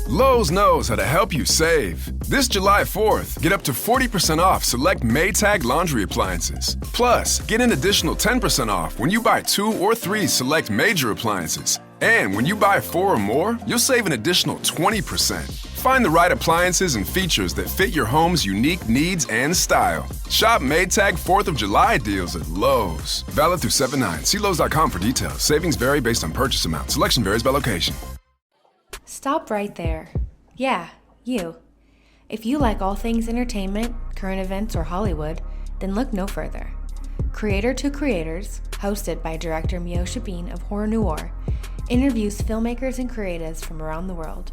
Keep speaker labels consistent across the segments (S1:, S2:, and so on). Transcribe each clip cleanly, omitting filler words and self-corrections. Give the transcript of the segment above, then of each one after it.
S1: Lowe's knows how to help you save. This July 4th, get up to 40% off select Maytag laundry appliances. Plus, get an additional 10% off when you buy 2 or 3 select major appliances. And when you buy 4 or more, you'll save an additional 20%. Find the right appliances and features that fit your home's unique needs and style. Shop Maytag 4th of July deals at Lowe's. Valid through 7/9. See Lowe's.com for details. Savings vary based on purchase amount. Selection varies by location.
S2: Stop right there. Yeah, you. If you like all things entertainment, current events, or Hollywood, then look no further. Creator to Creators, hosted by director Meosha of Horror Noir, interviews filmmakers and creatives from around the world.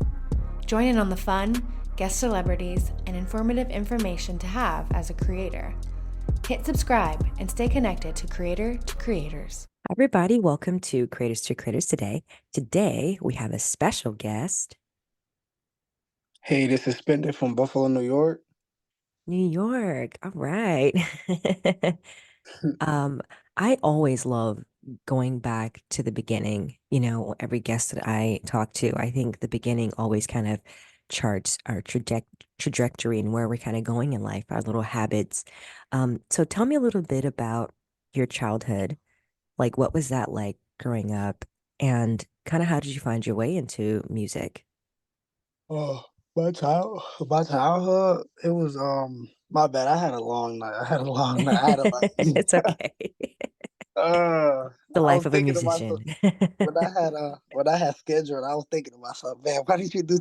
S2: Join in on the fun, guest celebrities, and informative information to have as a creator. Hit subscribe and stay connected to Creator to Creators.
S3: Hi everybody, welcome to Creators to Creators today. Today we have a special guest.
S4: Hey, this is Spendit from Buffalo, New York.
S3: New York, all right. I always love going back to the beginning. You know, every guest that I talk to, I think the beginning always kind of charts our trajectory and where we're kind of going in life, our little habits. So tell me a little bit about your childhood. Like, what was that like growing up? And kind of how did you find your way into music?
S4: Oh, my childhood, it was my bad. I had a long night. I had a like
S3: It's okay. The
S4: I
S3: life
S4: was
S3: of a
S4: thinking to myself
S3: musician.
S4: when I had scheduled, I was thinking to myself, man, why didn't you do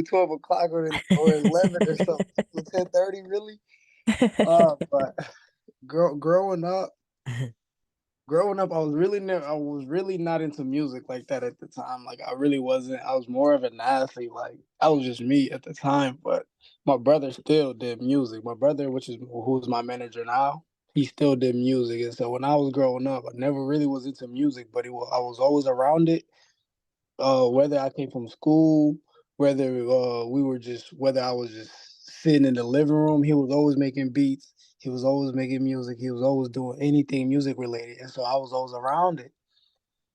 S4: 12 o'clock or 11 or something? 10:30 really? But growing up. Growing up, I was really not into music like that at the time. Like I really wasn't. I was more of an athlete. Like I was just me at the time. But my brother still did music. My brother, who's my manager now, he still did music. And so when I was growing up, I never really was into music, but I was always around it. Whether I came from school, whether I was just sitting in the living room, he was always making beats. He was always making music. He was always doing anything music related. And so I was always around it.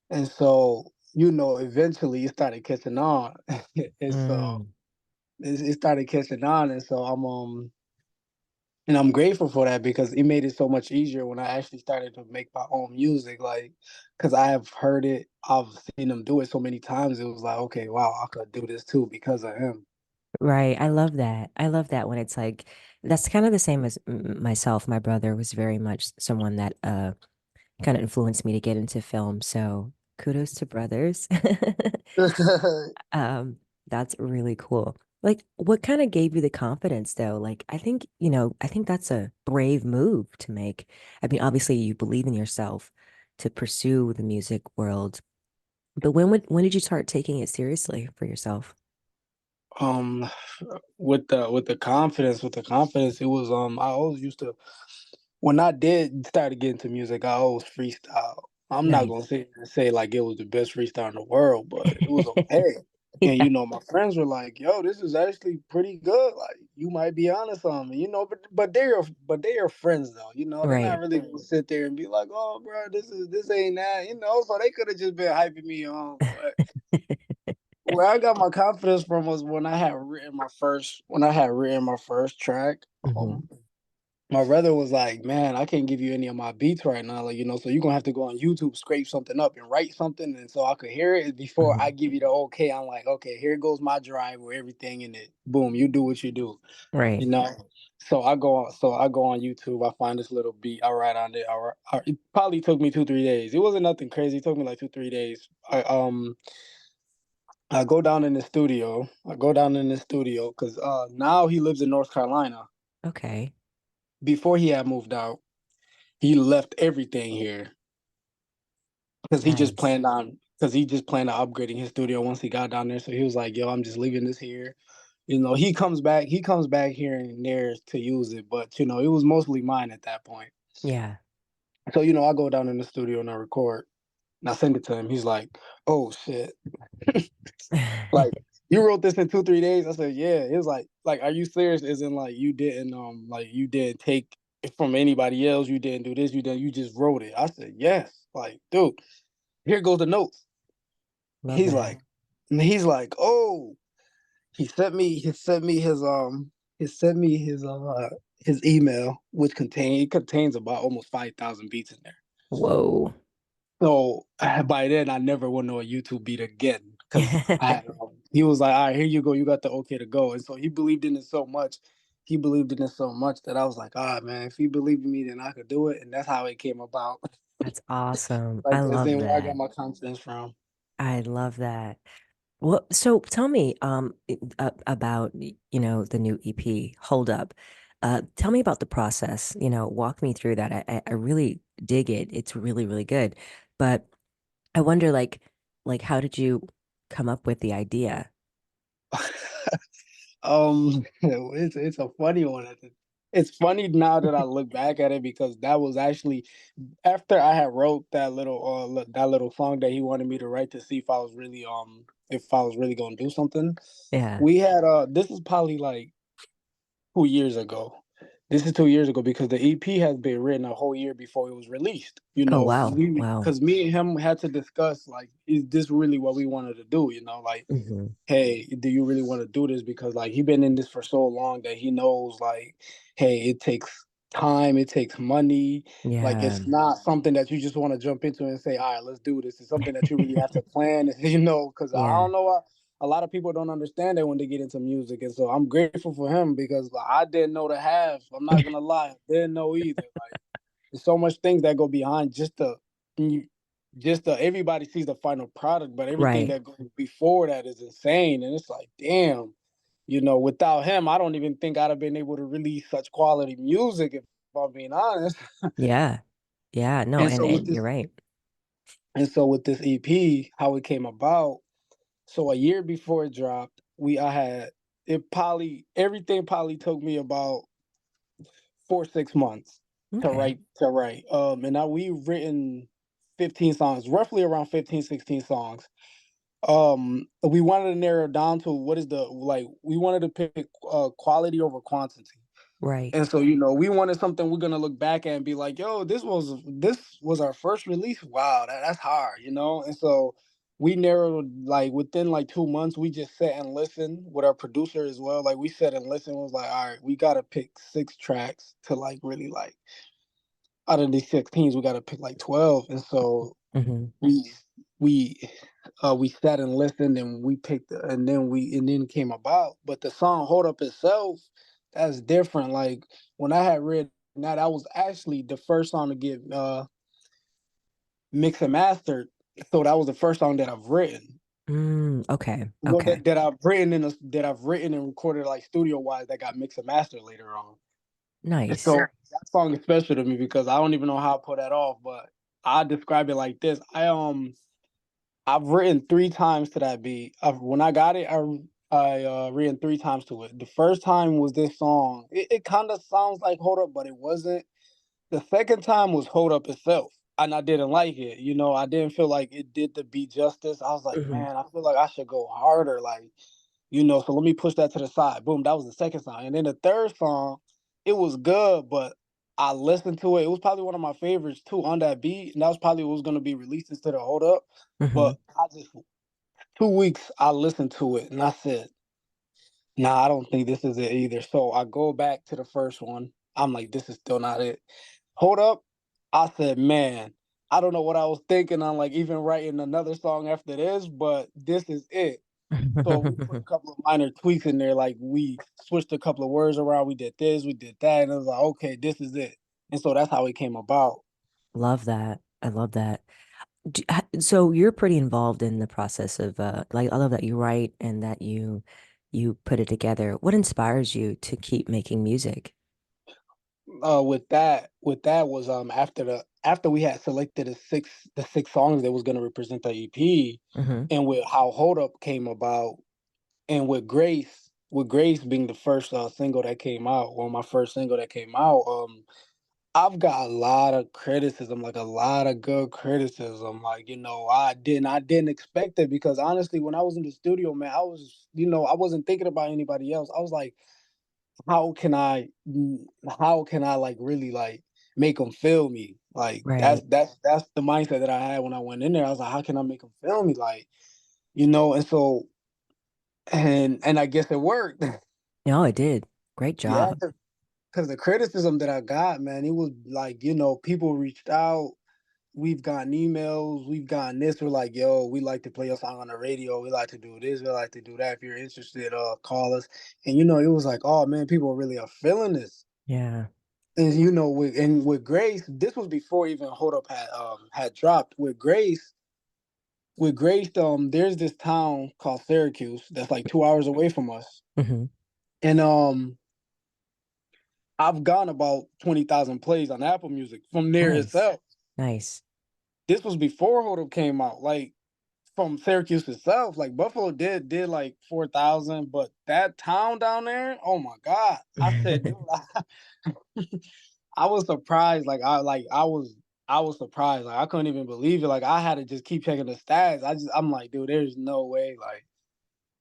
S4: And so, eventually it started catching on. And so
S3: Mm,
S4: it started catching on. And so I'm grateful for that because it made it so much easier when I actually started to make my own music. Like, because I have heard it, I've seen him do it so many times. It was like, okay, wow, I could do this too because of him.
S3: right. I love that. I love that when it's like, that's kind of the same as myself. My brother was very much someone that kind of influenced me to get into film. So kudos to brothers. Um, that's really cool. Like, what kind of gave you the confidence though? Like, I think that's a brave move to make. I mean, obviously you believe in yourself to pursue the music world, but when did you start taking it seriously for yourself?
S4: um, with the confidence, it was I always used to when I did started getting to music, I always freestyle. I'm not gonna
S3: Nice.
S4: sit here and say like it was the best freestyle in the world, but it was okay. And
S3: Yeah,
S4: my friends were like, "Yo, this is actually pretty good. Like, you might be onto something, but they're your friends though. They're not
S3: right.
S4: really gonna sit there and be like, "Oh, bro, this ain't that." So they could have just been hyping me on. But where I got my confidence from was when I had written my first track.
S3: Hmm.
S4: Um, my brother was like, "Man, I can't give you any of my beats right now, like, so you're gonna have to go on YouTube, scrape something up, and write something, and so I could hear it before I
S3: Hmm.
S4: give you the okay." I'm like, "Okay, here goes my drive with everything in it. Boom, you do what you do, you
S3: Right.
S4: know." So I go on YouTube, I find this little beat, I write on it. It probably took me 2 3 days. It wasn't nothing crazy. It took me like 2 3 days. I go down in the studio because now he lives in North Carolina.
S3: Okay.
S4: Before he had moved out, he left everything here because he just
S3: Nice.
S4: planned on upgrading his studio once he got down there. So he was like, "Yo, I'm just leaving this here." He comes back here and there to use it, but it was mostly mine at that point.
S3: Yeah.
S4: So I go down in the studio and I record and I send it to him. He's like, "Oh shit, like you wrote this in 2 3 days?" I said, "Yeah." It was like, "Are you serious?" Isn't like you didn't take it from anybody else. You didn't do this. You just wrote it. I said, "Yes." Like, dude, here goes the notes.
S3: Love
S4: He's
S3: that.
S4: like, he's like, "Oh." he sent me his email, which contains about almost 5,000 beats in there.
S3: Whoa.
S4: So by then, I never went to a YouTube beat again because he was like, "All right, here you go. You got the okay to go." And so he believed in it so much. He believed in it so much that I was like, "Ah, man, if he believed in me, then I could do it." And that's how it came about.
S3: That's awesome. I
S4: Like that's
S3: love
S4: then where I got
S3: that.
S4: my confidence from.
S3: I love that. Well, so tell me about the new EP, Hold Up. Tell me about the process. Walk me through that. I really dig it. It's really, really good. But I wonder, like how did you come up with the idea?
S4: It's a funny one. It's funny now that I look back at it because that was actually after I had wrote that little song that he wanted me to write to see if I was really gonna do something.
S3: Yeah.
S4: We had this is probably like 2 years ago. This is 2 years ago because the EP has been written a whole year before it was released.
S3: Oh, wow. Wow.
S4: Because me and him had to discuss like, is this really what we wanted to do? Like,
S3: Hmm.
S4: hey, do you really want to do this? Because like he been in this for so long that he knows like, hey, it takes time, it takes money. Like
S3: Yeah.
S4: it's not something that you just want to jump into and say, all right, let's do this. It's something that you really have to plan, because I
S3: Yeah.
S4: don't know a lot of people don't understand that when they get into music. And so I'm grateful for him because like, I didn't know the half. I'm not gonna lie, I didn't know either. Like there's so much things that go behind everybody sees the final product, but everything
S3: Right.
S4: that goes before that is insane. And it's like, damn, without him, I don't even think I'd have been able to release such quality music if I'm being honest.
S3: Yeah. Yeah. No,
S4: And
S3: and
S4: so with
S3: and
S4: this
S3: you're right.
S4: and so with this EP, how it came about, so a year before it dropped, I had it probably everything probably took me about 4 6 months to
S3: Okay.
S4: write. And now we've written 15 songs, roughly around 15, 16 songs. We wanted to narrow down to what is the like we wanted to pick quality over quantity.
S3: Right.
S4: And so, we wanted something we're gonna look back at and be like, yo, this was our first release. Wow, that's hard. And so we narrowed like within like 2 months, we just sat and listened with our producer as well. Like we sat and listened, was like, all right, we gotta pick 6 tracks to like really like out of these 16s, we gotta pick like 12. And so
S3: Hmm.
S4: we we we sat and listened and we picked and then came about. But the song Hold Up itself, that's different. Like when I had read that was actually the first song to get mixed and mastered. So that was the first song that I've written.
S3: Okay.
S4: Well,
S3: Okay.
S4: that I've written and recorded like studio wise that got mixed and mastered later on. And so
S3: Nice.
S4: that song is special to me because I don't even know how to pull that off, but I describe it like this. I've written 3 times to that beat. When I got it, I written 3 times to it. The first time was this song. It kind of sounds like Hold Up, but it wasn't. The second time was Hold Up itself, and I didn't like it. I didn't feel like it did the beat justice. I was like,
S3: Hmm.
S4: man, I feel like I should go harder. Like, so let me push that to the side. Boom, that was the second song. And then the third song, it was good, but I listened to it. It was probably one of my favorites too on that beat. And that was probably what was gonna be released instead of Hold Up.
S3: Hmm.
S4: But I just 2 weeks I listened to it and I said, nah, I don't think this is it either. So I go back to the first one. I'm like, this is still not it. Hold Up. I said, man, I don't know what I was thinking on like even writing another song after this, but this is it. So we put a couple of minor tweaks in there, like we switched a couple of words around. We did this, we did that, and it was like, okay, this is it. And so that's how it came about.
S3: Love that. I love that. So you're pretty involved in the process of like I love that you write and that you put it together. What inspires you to keep making music?
S4: With that was after we had selected the six songs that was going to represent the EP,
S3: Hmm.
S4: and with how Hold Up came about, and with Grace being the first single that came out, well, my first single that came out. I've got a lot of criticism, like a lot of good criticism. Like, I didn't expect it because honestly, when I was in the studio, man, I wasn't thinking about anybody else. I was like, how can I, how can I like really like make them feel me? Like
S3: Right.
S4: that's the mindset that I had when I went in there. I was like, how can I make them feel me? Like, and so and I guess it worked.
S3: No, it did. Great
S4: Yeah,
S3: job.
S4: because the criticism that I got, man, it was like, people reached out. We've gotten emails, we've gotten this. We're like, yo, we like to play your song on the radio. We like to do this. We like to do that. If you're interested, call us. And it was like, oh man, people really are feeling this.
S3: Yeah.
S4: And with Grace, this was before even Hold Up had dropped. With Grace, there's this town called Syracuse that's like 2 hours away from us,
S3: Hmm.
S4: and I've gone about 20,000 plays on Apple Music from there
S3: Nice.
S4: itself.
S3: Nice.
S4: This was before Hold Up came out. Like from Syracuse itself, like Buffalo did like 4,000, but that town down there, oh my God! I said, dude, I was surprised. I was surprised. Like I couldn't even believe it. Like I had to just keep checking the stats. I'm like, dude, there's no way. Like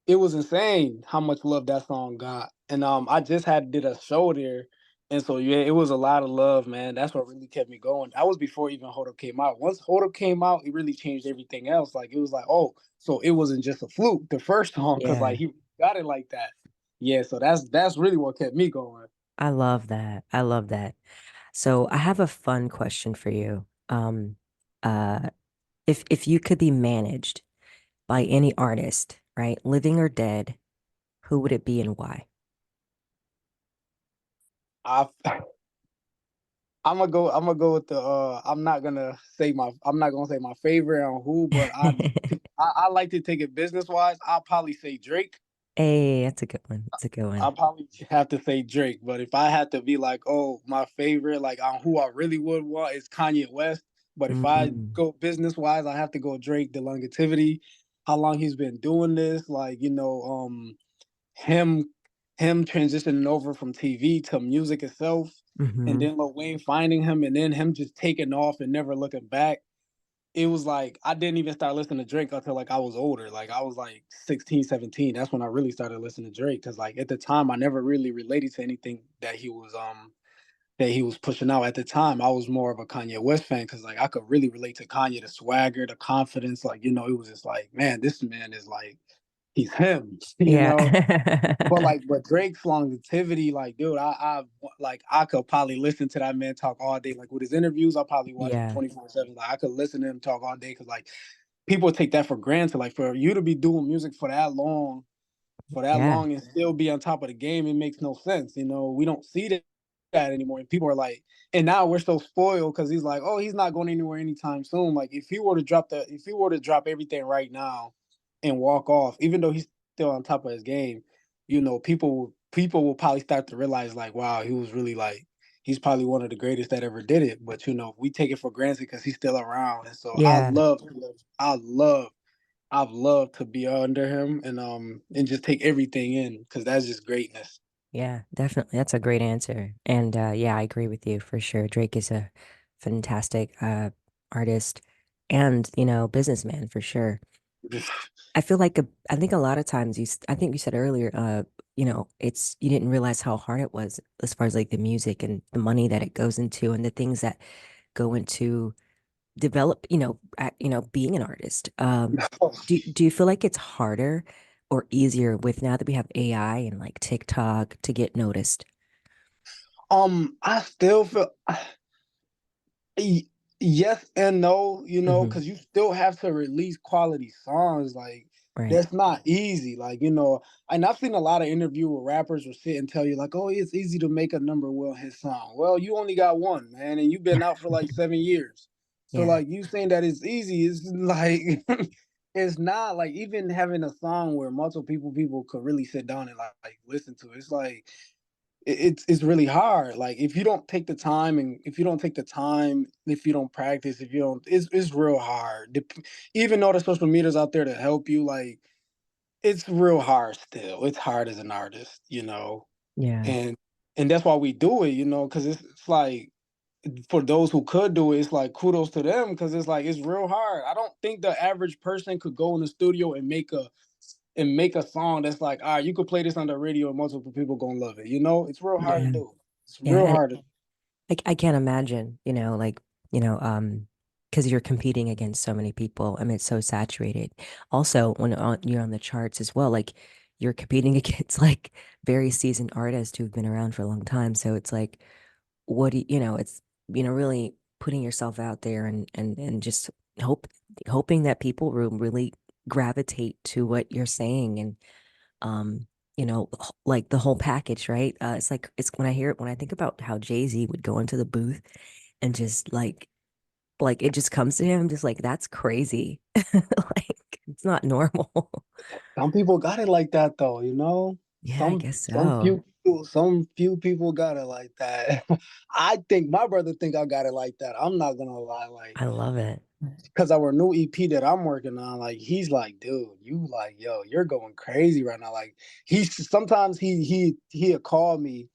S4: it was insane how much love that song got. And I just had did a show there. And so yeah, it was a lot of love, man. That's what really kept me going. That was before even Hold Up came out. Once Hold Up came out, it really changed everything else. Like it was like, oh, so it wasn't just a fluke, the first song, because like
S3: Yeah.
S4: he got it like that. Yeah, so that's really what kept me going.
S3: I love that. I love that. So I have a fun question for you. Uh, if you could be managed by any artist, right, living or dead, who would it be and why?
S4: I I'm gonna go with the I'm not gonna say my favorite on who, but I like to take it business wise. I'll probably say Drake.
S3: Hey, that's a good one. That's a good
S4: I'll
S3: one.
S4: probably have to say Drake, but if I had to be like, oh, my favorite, like on who I really would want is Kanye West. But if I
S3: Mm,
S4: go business wise, I have to go Drake. The longevity, how long he's been doing this, like him him transitioning over from TV to music itself, and
S3: hmm.
S4: then Lil Wayne finding him, and then him just taking off and never looking back. It was like I didn't even start listening to Drake until like I was older. Like I was like 16, 17. That's when I really started listening to Drake. Cause like at the time I never really related to anything that he was pushing out. At the time, I was more of a Kanye West fan because like I could really relate to Kanye, the swagger, the confidence. Like, it was just like, man, this man is like he's him,
S3: Yeah.
S4: But Drake's longevity, like, dude, I could probably listen to that man talk all day. Like with his interviews, I probably watch him
S3: Yeah.
S4: 24/7. Like I could listen to him talk all day because like people take that for granted. Like for you to be doing music for that long and still be on top of the game, it makes no sense. We don't see that anymore. And people are like, and now we're so spoiled because he's like, oh, he's not going anywhere anytime soon. Like if he were to drop everything right now and walk off, even though he's still on top of his game, people will probably start to realize like, wow, he was really like he's probably one of the greatest that ever did it. But we take it for granted because he's still around. And so
S3: Yeah.
S4: I've loved to be under him and just take everything in because that's just greatness.
S3: Yeah, definitely. That's a great answer. And yeah, I agree with you for sure. Drake is a fantastic artist and, businessman for sure. I feel like I think a lot of times I think you said earlier, it's you didn't realize how hard it was as far as like the music and the money that it goes into and the things that go into develop, being an artist. Do you feel like it's harder or easier with now that we have AI and like TikTok to get noticed?
S4: I still feel y- yes and no,
S3: Hmm.
S4: because you still have to release quality songs. Like
S3: Right.
S4: that's not easy. Like and I've seen a lot of interview where rappers will sit and tell you like, oh, it's easy to make a number one hit song. Well, you only got one, man, and you've been out for like 7 years. So
S3: Yeah.
S4: like you saying that it's easy is like it's not. Like even having a song where multiple people could really sit down and like listen to it. It's like it's really hard. Like if you don't take the time, and if you don't take the time, if you don't practice, if you don't, it's real hard. Even though the social media's out there to help you, like it's real hard still. It's hard as an artist.
S3: Yeah.
S4: And that's why we do it, because it's like for those who could do it, it's like kudos to them because it's like it's real hard. I don't think the average person could go in the studio and make a song that's like, all right, you could play this on the radio and multiple people gonna love it. It's real hard to
S3: Yeah.
S4: do. It's
S3: Yeah.
S4: real
S3: And
S4: hard to.
S3: I can't imagine, like, because you're competing against so many people. I mean, it's so saturated. Also, when you're on the charts as well, like you're competing against like very seasoned artists who've been around for a long time. So it's like, what do you know, it's, really putting yourself out there and just hope hoping that people will really gravitate to what you're saying and um like the whole package, right? It's like it's when I think about how Jay-Z would go into the booth and just like it just comes to him just like that's crazy. Like it's not normal.
S4: Some people got it like that though, you know.
S3: Yeah, I guess
S4: Some
S3: so.
S4: few people got it like that. I think my brother think I got it like that. I'm not gonna lie, like
S3: I love it.
S4: because our new EP that I'm working on, like he's like, dude, you like, yo, you're going crazy right now. Like he's sometimes he'll call me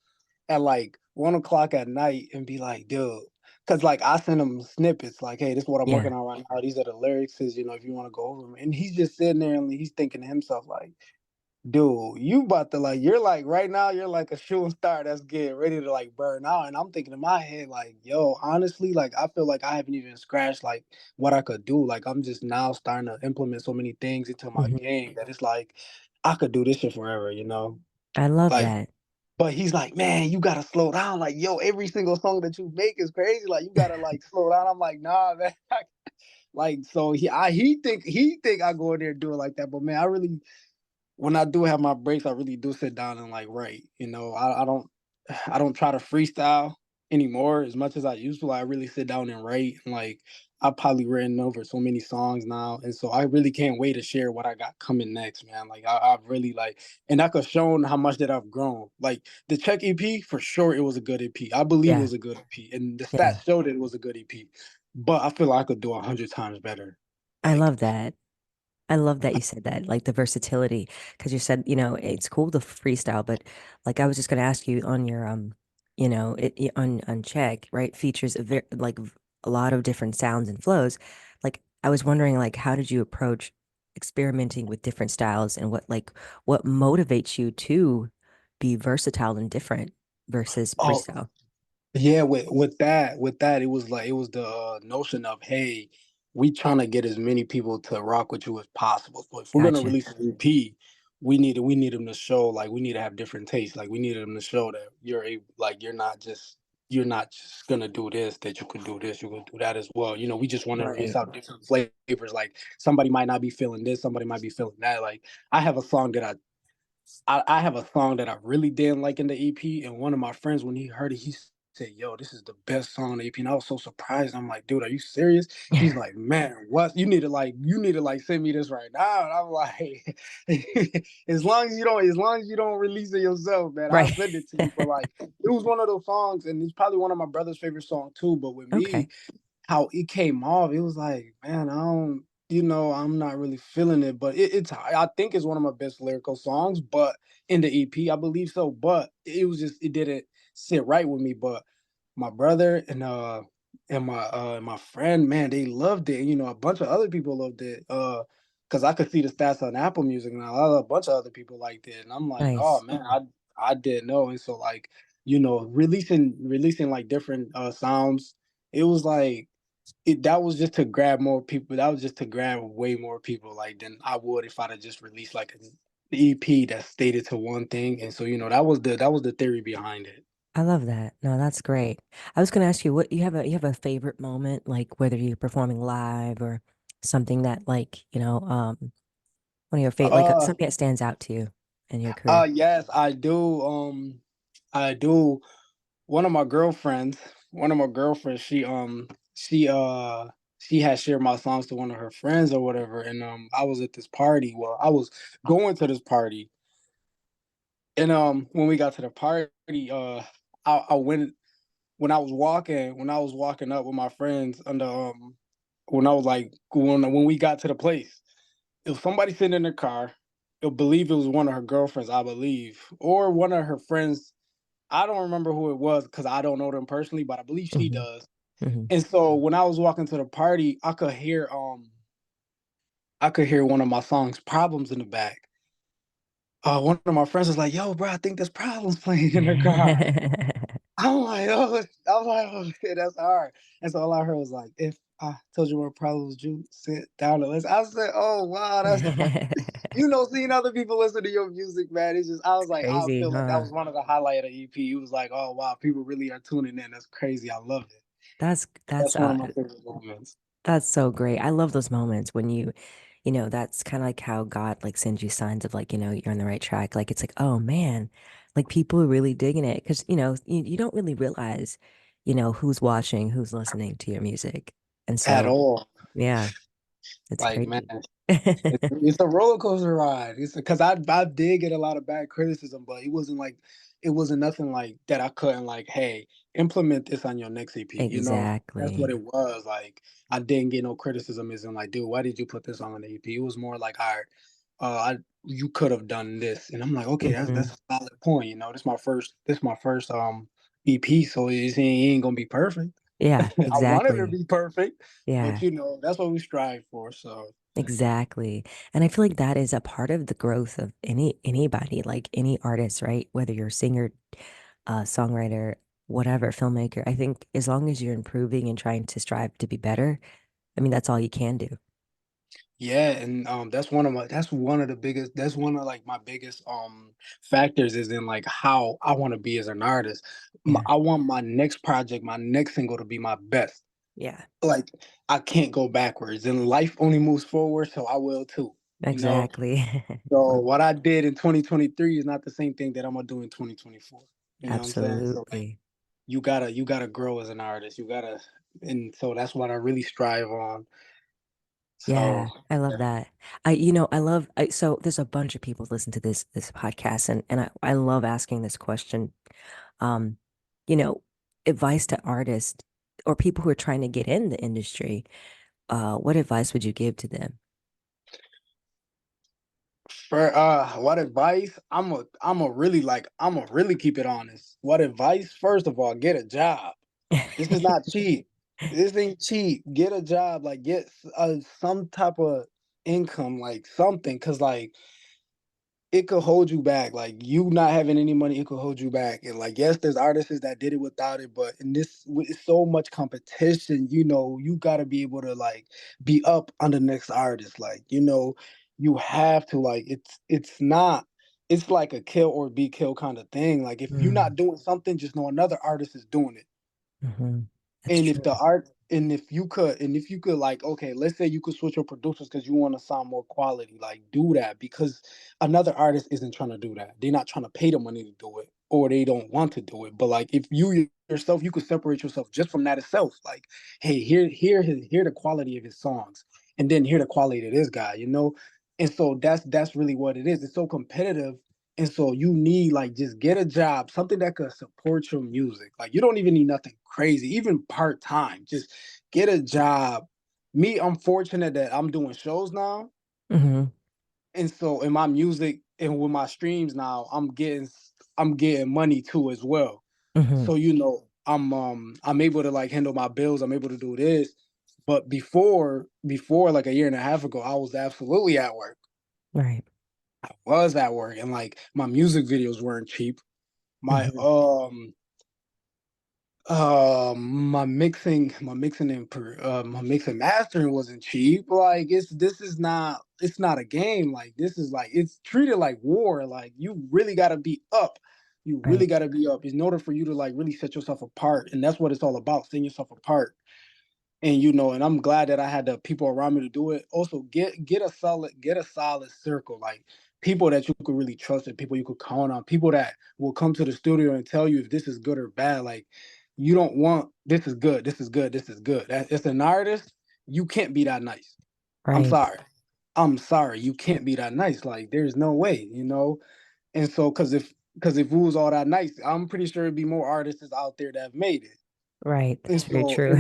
S4: at like 1 o'clock at night and be like, dude, because like I send him snippets like, hey, this is what I'm
S3: Yeah.
S4: working on right now. These are the lyrics, is if you want to go over them. And he's just sitting there and he's thinking to himself like, dude, you about to like, you're like right now, you're like a shooting star that's getting ready to like burn out. And I'm thinking in my head, like, yo, honestly, like I feel like I haven't even scratched like what I could do. Like I'm just now starting to implement so many things into my
S3: Mhm.
S4: game that it's like I could do this shit forever, you know?
S3: I love
S4: Like,
S3: that.
S4: but he's like, man, you gotta slow down. Like, yo, every single song that you make is crazy. Like, you gotta like slow down. I'm like, nah, man. Like, so he think I go in there and do it like that. But man, I really, when I do have my breaks, I really do sit down and like write. You know, I don't try to freestyle anymore as much as I used to. I really sit down and write. And like I've probably written over so many songs now, and so I really can't wait to share what I got coming next, man. Like I've really like, and I could shown how much that I've grown. Like the Check EP, for sure, it was a good EP. I believe it
S3: Yeah.
S4: was a good EP, and the
S3: Yeah.
S4: stats showed it was a good EP. But I feel like I could do 100 times better.
S3: I
S4: Like,
S3: love that. I love that you said that, like the versatility, because you said, it's cool to freestyle, but like I was just going to ask you on your, on Check, right, features a lot of different sounds and flows. Like I was wondering, like, how did you approach experimenting with different styles and what motivates you to be versatile and different versus
S4: oh,
S3: freestyle?
S4: yeah, with that, it was the notion of, hey, we trying to get as many people to rock with you as possible. So if we're gonna
S3: Gotcha.
S4: release an EP, we need them to show, like, we need to have different tastes. Like we need them to show that you're not just gonna do this, that you could do this, you could do that as well. You know, we just want to release
S3: Right.
S4: out different flavors. Like somebody might not be feeling this, somebody might be feeling that. Like I have a song that I have a song that I really didn't like in the EP, and one of my friends, when he heard it, he said, "Yo, this is the best song on the EP." And I was so surprised. I'm like, "Dude, are you serious?" He's like, "Man, what? You need to like send me this right now." And I'm like, as long as you don't release it yourself, man, I'll
S3: Right.
S4: send it to you. But like, it was one of those songs, and it's probably one of my brother's favorite songs too. But with me,
S3: Okay.
S4: how it came off, it was like, man, I don't, I'm not really feeling it. But I think it's one of my best lyrical songs. But in the EP, I believe so. But it didn't sit right with me. But my brother and my friend, man, they loved it. A bunch of other people loved it. Because I could see the stats on Apple Music and a bunch of other people liked it. And I'm like, oh
S3: Nice.
S4: man, I didn't know. And so like, releasing like different sounds, it was like that was just to grab more people. That was just to grab way more people like than I would if I'd have just released like an EP that stated to one thing. And so, that was the theory behind it.
S3: I love that. No, that's great. I was going to ask you what you have a favorite moment, like whether you're performing live or something that one of your favorite,
S4: Uh
S3: something that stands out to you in your career.
S4: yes, I do. I do. One of my girlfriends, she had shared my songs to one of her friends or whatever. And I was at this party. Well, I was going to this party. And when we got to the party, I went when I was walking up with my friends, and when I was like when we got to the place, it was somebody sitting in their car. I believe it was one of her girlfriends, I believe, or one of her friends. I don't remember who it was because I don't know them personally, but I believe she
S3: Hmm.
S4: does.
S3: Hmm.
S4: And so when I was walking to the party, I could hear one of my songs, "Problems," in the back. One of my friends was like, "Yo, bro, I think there's Problems playing in the car." I'm like, oh, shit, that's hard. And so all I heard was like, "If I told you what problems you sit down and listen." I said, "Oh wow, that's hard." seeing other people listen to your music, man, it's just I was like, I
S3: Crazy,
S4: feel like that
S3: huh?
S4: was one of the highlight of the EP. It was like, oh wow, people really are tuning in. That's crazy. I love it.
S3: That's
S4: That's
S3: that's
S4: one
S3: uh
S4: of my favorite moments.
S3: that's so great. I love those moments when that's kind of like how God like sends you signs of like, you're on the right track. Like it's like, oh man, like people are really digging it. Because, you don't really realize, who's watching, who's listening to your music. And
S4: At
S3: so,
S4: all.
S3: yeah, it's
S4: Like, man,
S3: crazy.
S4: it's a roller coaster ride. It's because I did get a lot of bad criticism, but it wasn't nothing like that. I couldn't like, hey, implement this on your next EP. That's what
S3: Exactly.
S4: it was. Like, I didn't get no criticism. Isn't like, dude, why did you put this on the EP? It was more like, all right, you could have done this, and I'm like, okay, that's
S3: Hmm.
S4: a solid point. This my first EP, so it ain't gonna be perfect.
S3: Yeah,
S4: I wanted it to
S3: exactly.
S4: be perfect, but
S3: Yeah.
S4: that's what we strive for. So.
S3: Exactly. And I feel like that is a part of the growth of anybody, like any artist, right? Whether you're a singer, songwriter, whatever, filmmaker. I think as long as you're improving and trying to strive to be better, I mean, that's all you can do.
S4: Yeah, and that's one of like my biggest factors is in like how I want to be as an artist.
S3: Yeah.
S4: I want my next project, my next single to be my best.
S3: Yeah.
S4: Like I can't go backwards and life only moves forward, so I will too. You know?
S3: Exactly.
S4: So what I did in 2023 is not the same thing that I'm gonna do in 2024. You know what I'm saying? So like
S3: Absolutely.
S4: you gotta grow as an artist. And so that's what I really strive on. So
S3: Yeah, I love that. So there's a bunch of people listen to this podcast and I love asking this question. Um, you know, advice to artists or people who are trying to get in the industry. What advice would you give to them?
S4: for what advice? I'm a really keep it honest. What advice? First of all, get a job. This is not cheap. This ain't cheap. Get a job, like get some type of income, like something, cause like it could hold you back. Like you not having any money, it could hold you back. And like, yes, there's artists that did it without it, but in this with so much competition, you gotta be able to like be up on the next artist. Like, you have to like it's not it's like a kill or be killed kind of thing. Like if you're
S3: Mm,
S4: not doing something, just know another artist is doing it.
S3: hmm. That's
S4: And if the
S3: true.
S4: art and if you could like, okay, let's say you could switch your producers because you want to sound more quality, like do that because another artist isn't trying to do that. They're not trying to pay the money to do it, or they don't want to do it. But like if you yourself, you could separate yourself just from that itself. Like, hey, hear the quality of his songs, and then hear the quality of this guy. And so that's really what it is. It's so competitive. And so you need like just get a job, something that could support your music. Like you don't even need nothing crazy, even part time. Just get a job. Me, I'm fortunate that I'm doing shows now,
S3: Hmm.
S4: and so in my music and with my streams now, I'm getting money too as well.
S3: Hmm.
S4: So I'm able to like handle my bills. I'm able to do this. But before like a year and a half ago, I was absolutely at work.
S3: Right.
S4: I was at work, and like my music videos weren't cheap. My
S3: Hmm.
S4: my mixing mastering wasn't cheap. Like it's not a game. Like this is like it's treated like war. Like you really got to be up. You really
S3: Right.
S4: got to be up in order for you to like really set yourself apart. And that's what it's all about, setting yourself apart. And I'm glad that I had the people around me to do it. Also, get a solid circle, like people that you could really trust and people you could count on, people that will come to the studio and tell you if this is good or bad. Like you don't want this is good, this is good, this is good. As an artist, you can't be that nice. I'm
S3: Right.
S4: sorry. I'm sorry, you can't be that nice. Like there's no way. And so because if it was all that nice, I'm pretty sure it'd be more artists out there that have made it.
S3: Right.
S4: And
S3: That's very
S4: so,
S3: true.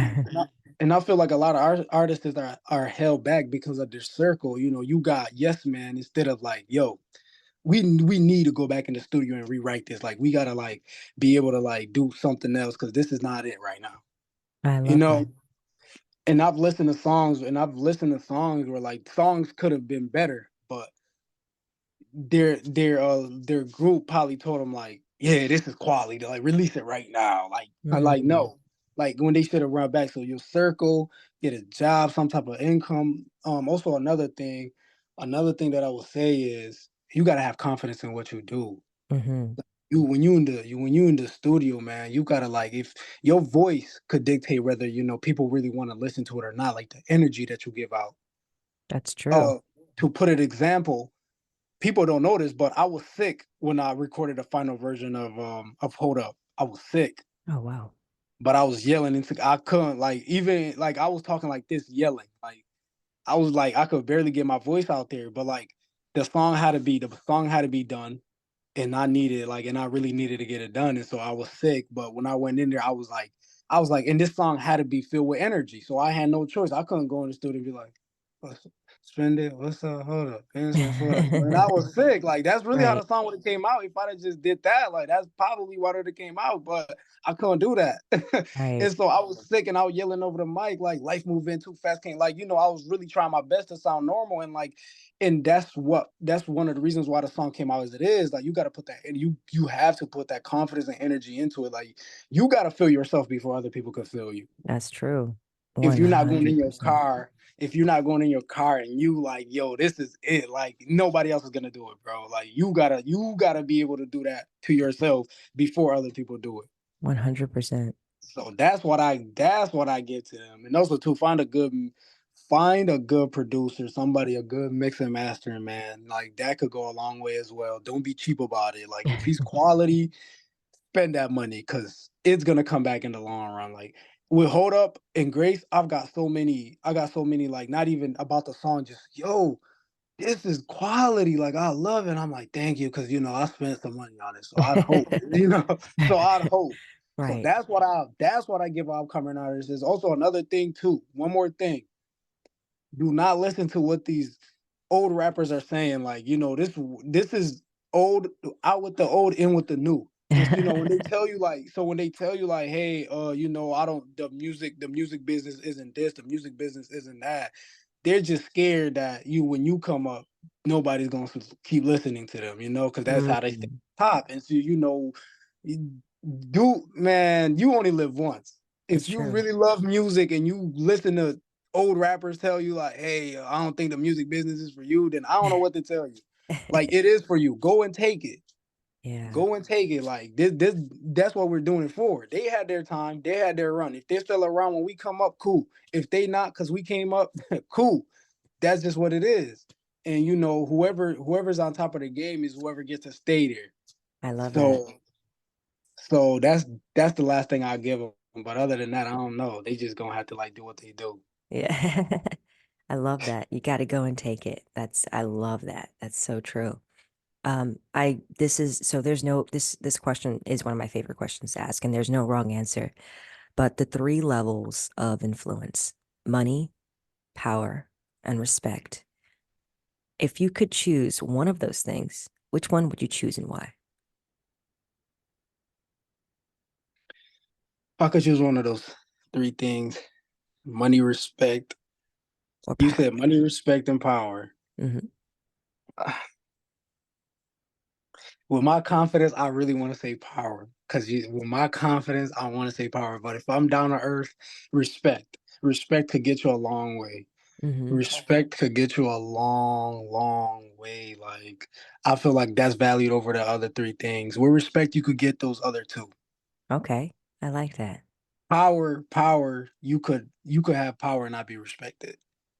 S4: and I feel like a lot of artists are held back because of their circle. You got yes man instead of like, yo, we need to go back in the studio and rewrite this. Like we gotta like be able to like do something else because this is not it right now.
S3: I
S4: You
S3: love
S4: know,
S3: that.
S4: and I've listened to songs where like songs could have been better, but their group probably told them like, yeah, this is quality to like release it right now. Like I like
S3: Mm,
S4: no, like when they should have run back. So your circle, get a job, some type of income. Also another thing, Another thing that I will say is you gotta have confidence in what you do.
S3: Hmm.
S4: You when you in the studio, man, you gotta like if your voice could dictate whether people really want to listen to it or not, like the energy that you give out.
S3: That's true.
S4: Uh, to put an example, people don't know this, but I was sick when I recorded the final version of Hold Up. I was sick,
S3: Oh, wow.
S4: but I was yelling into I couldn't like even like I was talking like this yelling. Like I was like I could barely get my voice out there, but like the song had to be done and I really needed to get it done. And so I was sick. But when I went in there, I was like, and this song had to be filled with energy. So I had no choice. I couldn't go in the studio and be like, spend it, what's up, hold up, answer for us. And I was sick. Like that's really how
S3: Right.
S4: the song would have came out if I'd have just did that. Like that's probably what it came out, but I couldn't do that.
S3: Right.
S4: And so I was sick and I was yelling over the mic, like life moving too fast. Can't like, I was really trying my best to sound normal and that's one of the reasons why the song came out as it is. Like you got to put that, and you have to put that confidence and energy into it. Like you got to feel yourself before other people can feel you.
S3: That's true.
S4: If you're not going in your
S3: 100%.
S4: car, if you're not going in your car and you like, yo, this is it. Like nobody else is gonna do it, bro. Like you gotta be able to do that to yourself before other people do it.
S3: 100%.
S4: So that's what I give to them. And also to find a good producer, somebody a good mix and mastering man. Like that could go a long way as well. Don't be cheap about it. Like if he's quality, spend that money because it's gonna come back in the long run. Like with Hold Up and Grace, I got so many like not even about the song, just yo, this is quality. Like I love it. I'm like, thank you, because I spent some money on it. So I'd hope, so I'd hope. So
S3: Right.
S4: that's what I give upcoming artists. Is also another thing too. One more thing. Do not listen to what these old rappers are saying. Like, this is old, out with the old, in with the new. Just when they tell you like, hey, I don't the music business isn't this, the music business isn't that. They're just scared that when you come up, nobody's gonna keep listening to them, because that's how they stay
S3: Mm,
S4: top. And so you man, you only live once.
S3: that's
S4: If you
S3: true.
S4: really love music and you listen to old rappers tell you like, "Hey, I don't think the music business is for you," then I don't know what to tell you. Like it is for you. Go and take it.
S3: Yeah.
S4: Go and take it. Like that's what we're doing it for. They had their time. They had their run. If they're still around when we come up, cool. If they not, because we came up, cool. That's just what it is. And whoever's on top of the game is whoever gets to stay there.
S3: I love that.
S4: So so that's the last thing I give them. But other than that, I don't know. They just gonna have to like do what they do.
S3: Yeah. I love that. You got to go and take it. I love that. That's so true. This is, so there's no, this question is one of my favorite questions to ask, and there's no wrong answer. But the three levels of influence: money, power, and respect. If you could choose one of those things, which one would you choose and why?
S4: I could choose one of those three things: money, respect.
S3: Or
S4: You
S3: power?
S4: said money, respect, and power.
S3: Hmm.
S4: With my confidence, I really want to say power. Because with my confidence, I want to say power. But if I'm down to earth, respect. Respect could get you a long way.
S3: Hmm.
S4: Respect could get you a long, long way. Like I feel like that's valued over the other three things. With respect, you could get those other two.
S3: Okay. I like that.
S4: Power, you could have power and not be respected.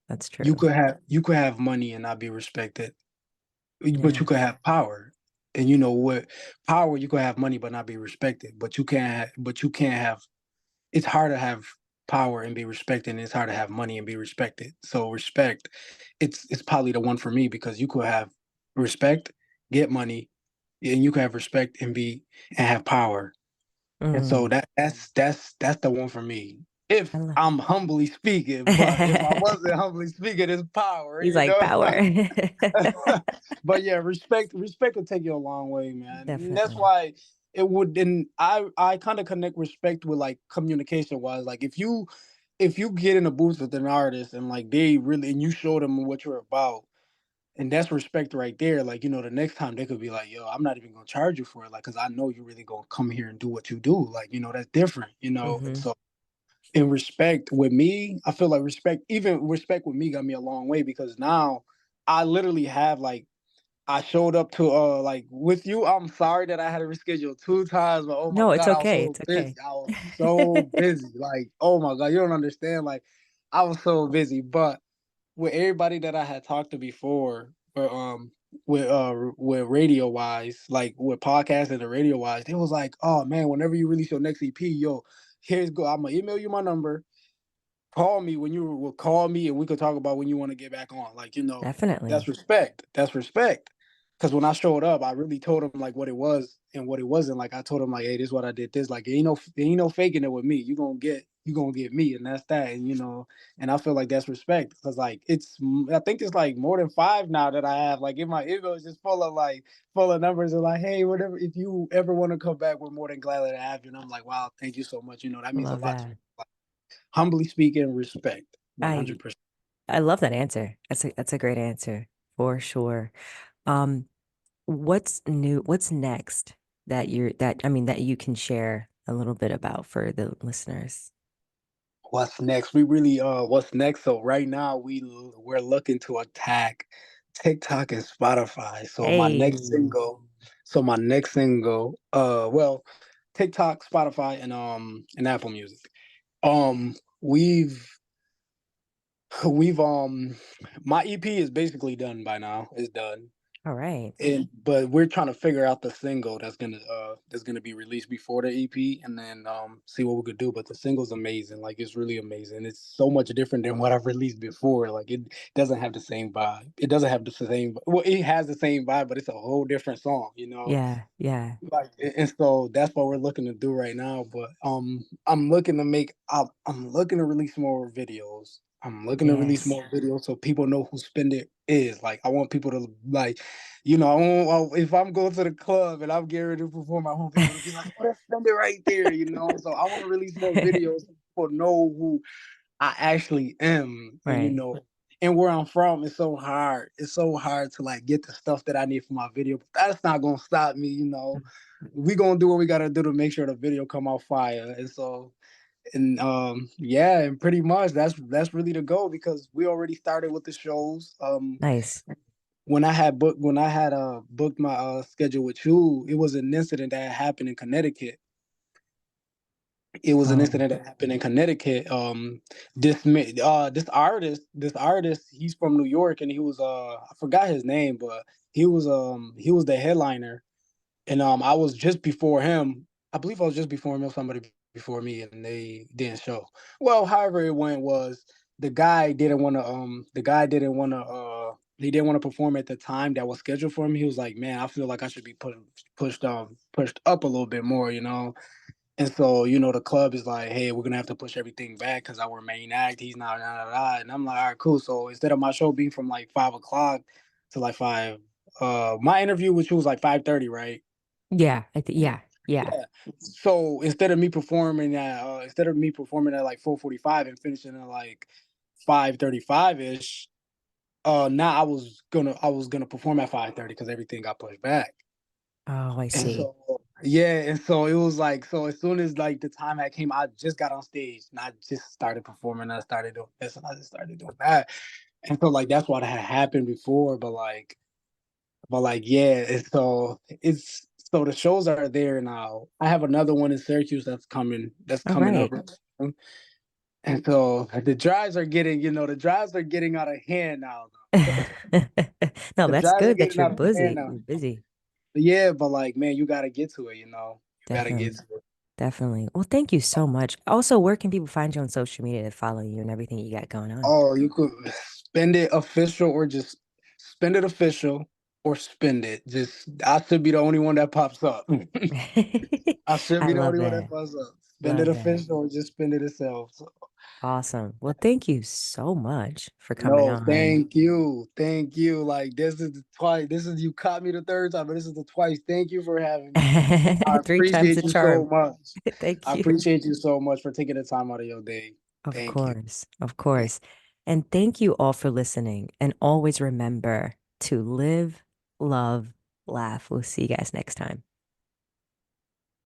S3: That's
S4: You
S3: true.
S4: could have money and not be respected, but
S3: Yeah.
S4: you could have power. And you know what? Power, you could have money but not be respected. But you can't have. It's hard to have power and be respected, and it's hard to have money and be respected. So respect, it's probably the one for me because you could have respect, get money, and you could have respect and have power. And so
S3: Mm,
S4: that's the one for me. If
S3: I love.
S4: I'm humbly speaking, but if I wasn't humbly speaking, it's power,
S3: He's like power.
S4: But yeah, respect will take you a long way, man. And that's
S3: Definitely.
S4: why it would. And I kind of connect respect with like communication wise. Like if you get in a booth with an artist and like they really and you show them what you're about, and that's respect right there. Like the next time they could be like, "Yo, I'm not even gonna charge you for it," like because I know you're really gonna come here and do what you do. Like that's different. And
S3: Hmm.
S4: so in respect with me, I feel like respect with me got me a long way because now I literally have like I showed up to like with you. I'm sorry that I had to reschedule 2 times, but oh my
S3: No, it's
S4: god, I was
S3: okay.
S4: so
S3: It's
S4: busy.
S3: okay.
S4: I was so busy. Like, oh my god, you don't understand. Like, I was so busy. But with everybody that I had talked to before, or with radio wise, like with podcast and the radio wise, they was like, oh man, whenever you release your next EP, yo, here's go. I'm gonna email you my number. Call me when you will call me, and we could talk about when you want to get back on. Like, that's
S3: Definitely.
S4: respect. That's respect. Because when I showed up, I really told him like what it was and what it wasn't. Like I told him like, hey, this is what I did. This like ain't no faking it with me. You gonna get me, and that's that. And I feel like that's respect because like I think it's like more than 5 now that I have. Like in my email is just full of numbers and like, hey, whatever. If you ever want to come back, we're more than glad to have you. And I'm like, wow, thank you so much. That means a
S3: Love
S4: lot to me.
S3: that.
S4: Like, humbly speaking, respect,
S3: I
S4: 100%.
S3: I love that answer. That's a great answer for sure. Um, what's new? What's next that you can share a little bit about for the listeners?
S4: What's next? We really what's next? So right now we're looking to attack TikTok and Spotify.
S3: Hey,
S4: So my next single, well, TikTok, Spotify, and Apple Music. Um, we've we've my EP is basically done by now. It's done.
S3: all right.
S4: But we're trying to figure out the single that's gonna be released before the EP, and then see what we could do. But the single's amazing, like it's really amazing. It's so much different than what I've released before. Like it doesn't have the same vibe. It doesn't have the same. Well, it has the same vibe, but it's a whole different song.
S3: Yeah, yeah.
S4: Like, and so that's what we're looking to do right now. But I'm looking to release more videos. I'm looking to release
S3: Yes.
S4: more videos so people know who Spendit is. Like I want people to like, if I'm going to the club and I'm getting ready to perform at home, people to be like, "Oh, that's Spendit right there." So I want to release more videos so people know who I actually am, and
S3: Right.
S4: and where I'm from. It's so hard. It's so hard to like get the stuff that I need for my video. But that's not gonna stop me. We gonna do what we gotta do to make sure the video come out fire. Yeah, and pretty much that's really the goal because we already started with the shows.
S3: Nice.
S4: When I had booked my schedule with you, it was an incident that happened in Connecticut. It was an
S3: Oh,
S4: incident that happened in Connecticut. This artist, he's from New York, and he was I forgot his name, but he was the headliner, and I was just before him. I believe I was just before him or somebody before me, and they didn't show. Well, however it went was he didn't want to perform at the time that was scheduled for him. He was like, man, I feel like I should be pushed up a little bit more. And so, the club is like, hey, we're gonna have to push everything back because our main act, he's not, nah, nah, nah. And I'm like, all right, cool. So instead of my show being from like 5 o'clock to like 5, my interview with you was like 5:30, right?
S3: yeah. Yeah, yeah.
S4: Yeah. So instead of me performing at like 4:45 and finishing at like 5:35 ish, now I was gonna perform at 5:30 because everything got pushed back.
S3: Oh, I
S4: And
S3: see.
S4: so yeah, and so it was like so as soon as like the time had came, I just got on stage and I just started performing. I started doing this and I just started doing that. And so like that's what had happened before, but like yeah, and so the shows are there now. I have another one in Syracuse that's
S3: All
S4: coming up.
S3: right.
S4: And so the drives are getting out of hand now.
S3: No,
S4: The
S3: that's
S4: drives are
S3: good that
S4: getting
S3: you're
S4: out of hand
S3: busy.
S4: now.
S3: You're busy.
S4: Yeah, but like man, you gotta get to it, You gotta get
S3: Definitely.
S4: to it.
S3: Definitely. Well, thank you so much. Also, where can people find you on social media to follow you and everything you got going on?
S4: Oh, you could spend it official or just spend it official or spend it. Just I should be the only one that pops up. I should
S3: I
S4: be the
S3: love
S4: only one that
S3: that.
S4: pops up. Spend it
S3: Love that.
S4: official or just spend it itself. So,
S3: Awesome. Well, thank you so much for coming
S4: no,
S3: on.
S4: thank you. Thank you. Like this is the twice. This is you caught me the third time, but this is the twice. Thank you for having me. I
S3: Three times
S4: appreciate
S3: the
S4: you so
S3: charm.
S4: much. I
S3: Thank you.
S4: appreciate you so much for taking the time out of your day.
S3: Of
S4: Thank you.
S3: course. Of course. And thank you all for listening. And always remember to live, love, laugh. We'll see you guys next time.